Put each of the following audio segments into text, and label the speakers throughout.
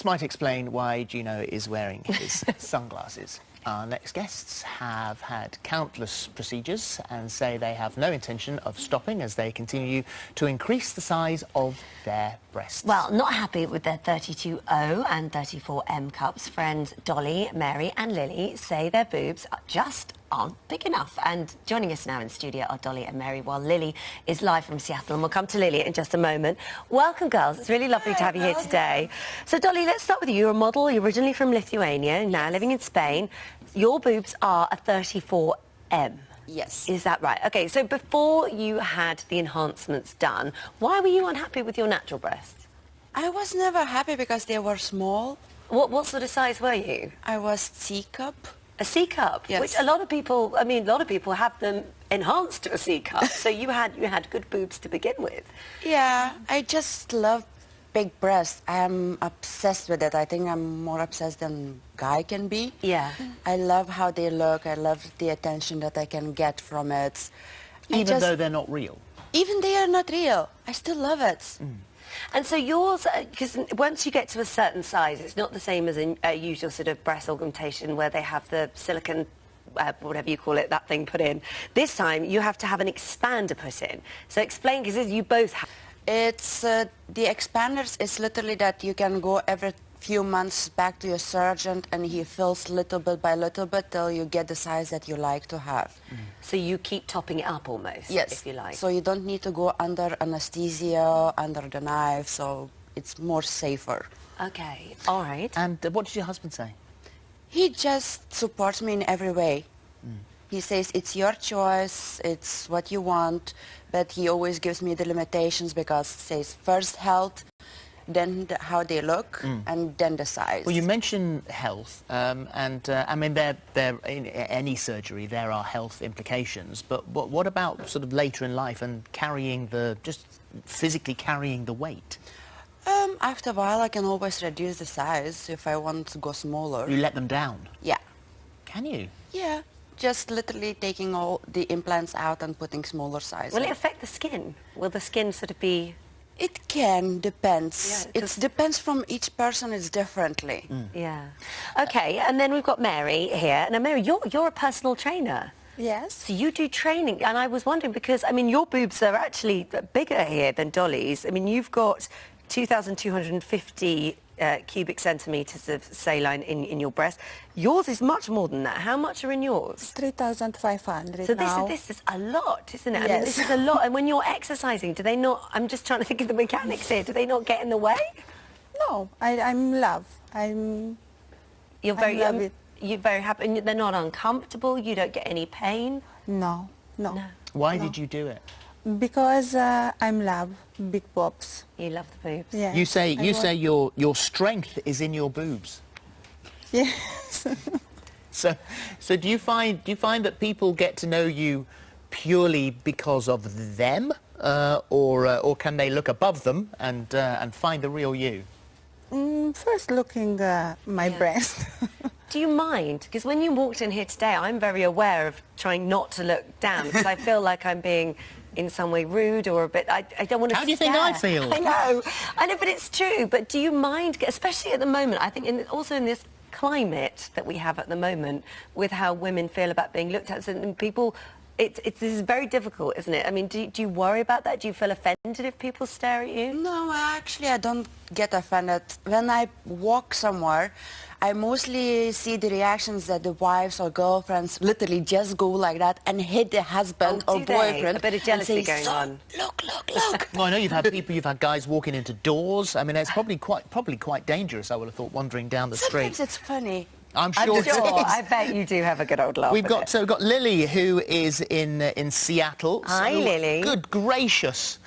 Speaker 1: This might explain why Gino is wearing his sunglasses. Our next guests have had countless procedures and say they have no intention of stopping as they continue to increase the size of their breasts.
Speaker 2: Well, not happy with their 32O and 34M cups, friends Dolly, Mary and Lily say their boobs just aren't big enough. And joining us now in studio are Dolly and Mary, while Lily is live from Seattle, and we'll come to Lily in just a moment. Welcome, girls. It's really lovely to have you here today. So, Dolly, let's start with you. You're a model. You're originally from Lithuania, now living in Spain. Your boobs are a 34M.
Speaker 3: Yes.
Speaker 2: Is that right? OK, so before you had the enhancements done, why were you unhappy with your natural breasts?
Speaker 3: I was never happy because they were small.
Speaker 2: What sort of size were you?
Speaker 3: I was C-cup.
Speaker 2: A C-cup?
Speaker 3: Yes.
Speaker 2: Which a lot of people, I mean, a lot of people have them enhanced to a C-cup. So you had good boobs to begin with.
Speaker 3: Yeah, I just love big breasts. I am obsessed with it. I think I'm more obsessed than guy can be.
Speaker 2: Yeah.
Speaker 3: I love how they look. I love the attention that I can get from it.
Speaker 1: Even though they're not real?
Speaker 3: Even they are not real. I still love it.
Speaker 2: Mm. And so yours, because once you get to a certain size, it's not the same as a usual sort of breast augmentation where they have the silicone, whatever you call it, that thing put in. This time you have to have an expander put in. So explain, because you both have...
Speaker 3: It's, the expanders is literally that you can go every few months back to your surgeon and he fills little bit by little bit till you get the size that you like to have.
Speaker 2: Mm. So you keep topping it up almost,
Speaker 3: yes,
Speaker 2: if you like.
Speaker 3: So you don't need to go under anesthesia, under the knife, so it's more safer.
Speaker 2: Okay, all right.
Speaker 1: And what did your husband say?
Speaker 3: He just supports me in every way. Mm. He says, it's your choice, it's what you want, but he always gives me the limitations because it says first health, then how they look, and then the size.
Speaker 1: Well, you mentioned health, I mean, in any surgery there are health implications, but what about sort of later in life and just physically carrying the weight?
Speaker 3: After a while, I can always reduce the size if I want to go smaller.
Speaker 1: You let them down?
Speaker 3: Yeah.
Speaker 1: Can you?
Speaker 3: Yeah. Just literally taking all the implants out and putting smaller size.
Speaker 2: Will it affect the skin? Will the skin sort of be...
Speaker 3: It can, depends.
Speaker 2: Yeah,
Speaker 3: it depends from each person, it's differently.
Speaker 2: Mm. Yeah. OK, and then we've got Mary here. Now, Mary, you're a personal trainer.
Speaker 4: Yes.
Speaker 2: So you do training, and I was wondering, because, I mean, your boobs are actually bigger here than Dolly's. I mean, you've got 2,250 cubic centimetres of saline in your breast. Yours is much more than that. How much are in yours?
Speaker 4: 3,500
Speaker 2: so
Speaker 4: now.
Speaker 2: this is a lot, isn't it?
Speaker 4: Yes.
Speaker 2: I mean, this is a lot. And when you're exercising, do they not... I'm just trying to think of the mechanics here. Do they not get in the way?
Speaker 4: No, I'm love.
Speaker 2: You're very...
Speaker 4: I love it.
Speaker 2: You're very happy. And they're not uncomfortable? You don't get any pain?
Speaker 4: No.
Speaker 1: Why did you do it?
Speaker 4: Because I'm love big boobs.
Speaker 2: You love the boobs.
Speaker 4: Yeah.
Speaker 1: You say your strength is in your boobs.
Speaker 4: Yes.
Speaker 1: So do you find that people get to know you purely because of them, or can they look above them and find the real you?
Speaker 4: First looking my breast.
Speaker 2: Do you mind? Because when you walked in here today, I'm very aware of trying not to look down because I feel like I'm being in some way rude or a bit... I don't want to
Speaker 1: How do you think I feel?
Speaker 2: I know, but it's true. But do you mind, especially at the moment, I think also in this climate that we have at the moment with how women feel about being looked at, and people... This is very difficult, isn't it? I mean, do you worry about that? Do you feel offended if people stare at you?
Speaker 3: No, actually, I don't get offended. When I walk somewhere, I mostly see the reactions that the wives or girlfriends literally just go like that and hit the husband or boyfriend.
Speaker 2: A bit of jealousy going on.
Speaker 3: Look.
Speaker 1: Well, I know you've had guys walking into doors. I mean, it's probably quite dangerous, I would have thought, wandering down the street.
Speaker 3: Sometimes it's funny.
Speaker 1: I'm sure it is.
Speaker 2: I bet you do have a good old laugh.
Speaker 1: We've got Lily, who is in Seattle.
Speaker 2: Hi, Lily.
Speaker 1: Good gracious.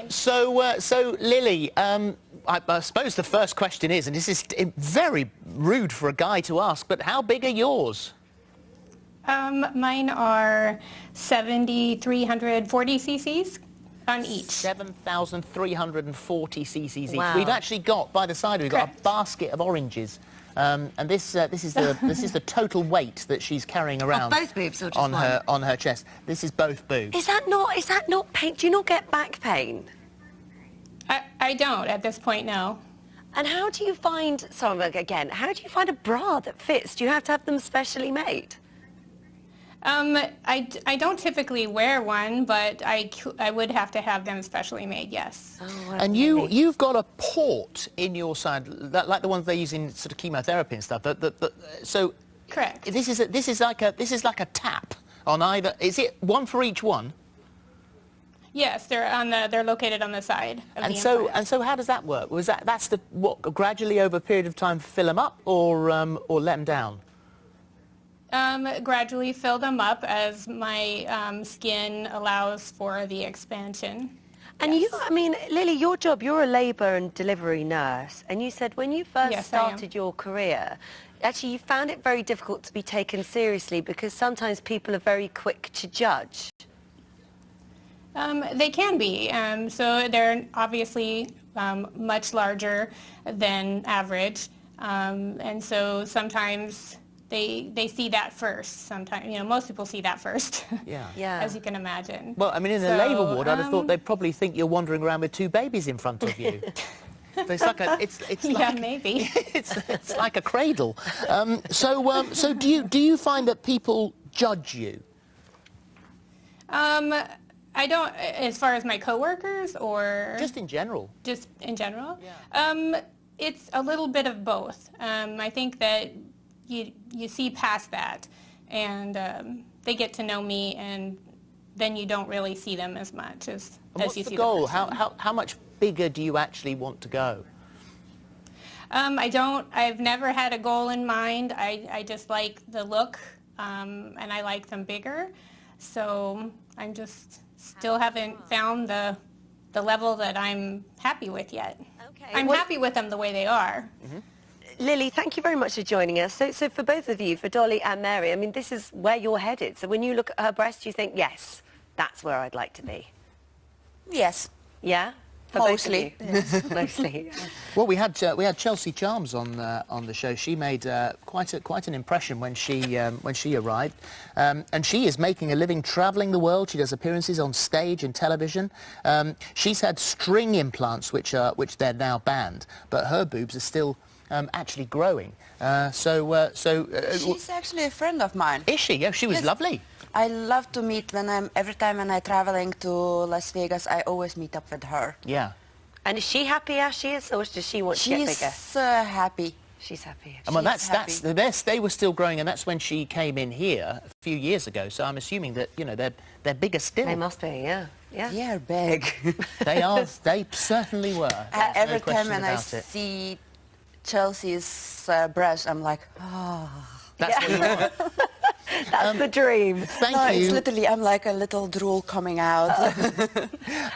Speaker 1: So Lily, I suppose the first question is, and this is very rude for a guy to ask, but how big are yours?
Speaker 5: Mine are 7,340 cc's on each.
Speaker 1: 7,340 cc's each.
Speaker 2: Wow.
Speaker 1: We've actually got, by the side, we've got a basket of oranges. And this is the total weight that she's carrying around.
Speaker 2: Both boobs or just
Speaker 1: on her chest. This is both boobs.
Speaker 2: Is that not pain? Do you not get back pain?
Speaker 5: I don't at this point, no.
Speaker 2: And how do you find, sorry again, how do you find a bra that fits? Do you have to have them specially made?
Speaker 5: I don't typically wear one, but I would have to have them specially made, yes.
Speaker 2: Oh,
Speaker 1: And
Speaker 2: really?
Speaker 1: you've got a port in your side, like the ones they use in sort of chemotherapy and stuff. So
Speaker 5: Correct.
Speaker 1: this is like a tap on either. Is it one for each one?
Speaker 5: Yes, they're located on the side of
Speaker 1: And
Speaker 5: the
Speaker 1: so
Speaker 5: implant.
Speaker 1: how does that work? That's what gradually over a period of time fill them up or let them down?
Speaker 5: Gradually fill them up as my skin allows for the expansion.
Speaker 2: And
Speaker 5: Yes.
Speaker 2: you, I mean, Lily, your job, you're a labour and delivery nurse, and you said when you first
Speaker 5: Yes, I am.
Speaker 2: started your career, actually you found it very difficult to be taken seriously because sometimes people are very quick to judge.
Speaker 5: They can be. So they're obviously much larger than average. And so sometimes they see that first. Sometimes, you know, most people see that first,
Speaker 1: Yeah.
Speaker 2: Yeah.
Speaker 5: as you can imagine.
Speaker 1: Well, I mean, in a
Speaker 5: So,
Speaker 1: labour ward, I'd have thought they'd probably think you're wandering around with two babies in front of you. So it's like it's
Speaker 5: Yeah,
Speaker 1: like
Speaker 5: maybe.
Speaker 1: it's like a cradle. So do you find that people judge you?
Speaker 5: I don't, as far as my coworkers or
Speaker 1: Just in general.
Speaker 5: just in general.
Speaker 1: Yeah.
Speaker 5: It's a little bit of both. I think that you see past that, and they get to know me, and then you don't really see them as much as
Speaker 1: What's
Speaker 5: you
Speaker 1: the
Speaker 5: see
Speaker 1: goal?
Speaker 5: the person.
Speaker 1: How much bigger do you actually want to go?
Speaker 5: I've never had a goal in mind. I just like the look, and I like them bigger. So I'm just still haven't found the level that I'm happy with yet.
Speaker 2: Okay.
Speaker 5: I'm happy with them the way they are.
Speaker 2: Lily, thank you very much for joining us. So for both of you, for Dolly and Mary, I mean, this is where you're headed. So when you look at her breast, you think, yes, that's where I'd like to be.
Speaker 3: Yes.
Speaker 2: Yeah? For
Speaker 3: Mostly.
Speaker 2: both of you? Yes, mostly.
Speaker 1: Well, we had Chelsea Charms on the show. She made quite an impression when she arrived, and she is making a living travelling the world. She does appearances on stage and television. She's had string implants, which they're now banned, but her boobs are still actually growing.
Speaker 3: She's actually a friend of mine.
Speaker 1: Is she? Yeah, she was
Speaker 3: Yes.
Speaker 1: lovely.
Speaker 3: I love to meet every time when I'm traveling to Las Vegas, I always meet up with her.
Speaker 1: Yeah.
Speaker 2: And is she happy as she is, or does she want to get
Speaker 3: She's
Speaker 2: bigger?
Speaker 3: happy.
Speaker 2: She's happy.
Speaker 1: And well,
Speaker 3: She's
Speaker 1: they were still growing, and that's when she came in here a few years ago. So I'm assuming that they're bigger still.
Speaker 2: They must be, yeah. Yeah.
Speaker 3: They're big.
Speaker 1: They are. They certainly were. There's
Speaker 3: Every
Speaker 1: no
Speaker 3: time
Speaker 1: question
Speaker 3: when I
Speaker 1: about it.
Speaker 3: see Chelsea's breast, I'm like, oh.
Speaker 1: That's what you want.
Speaker 2: That's the dream.
Speaker 1: Thank
Speaker 3: No,
Speaker 1: you.
Speaker 3: it's literally, I'm like a little drool coming out.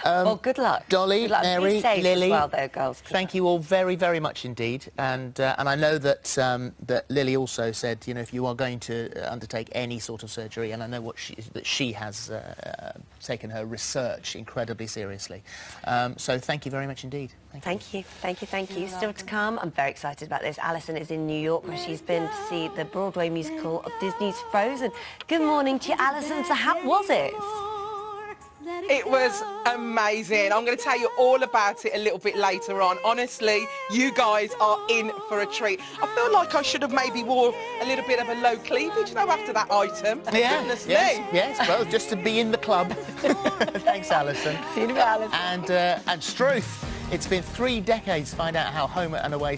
Speaker 2: Well, good luck.
Speaker 1: Dolly,
Speaker 2: Good luck. Be
Speaker 1: Mary,
Speaker 2: safe
Speaker 1: Lily,
Speaker 2: as well, though, girls. Good
Speaker 1: thank you all very, very much indeed. And I know that that Lily also said, if you are going to undertake any sort of surgery, and I know that she has taken her research incredibly seriously. So thank you very much indeed.
Speaker 2: Thank you. Still to come, I'm very excited about this. Alison is in New York, where she's been to see the Broadway musical of Disney's Frozen. Good morning to you, Alison. So how was it?
Speaker 6: It was amazing. I'm going to tell you all about it a little bit later on. Honestly, you guys are in for a treat. I feel like I should have maybe wore a little bit of a low cleavage, after that item.
Speaker 1: Yeah,
Speaker 6: Goodness me.
Speaker 1: yes, well, just to be in the club. Thanks, Alison.
Speaker 2: See you in a bit, Alison.
Speaker 1: And Struth, it's been 3 decades to find out how home and away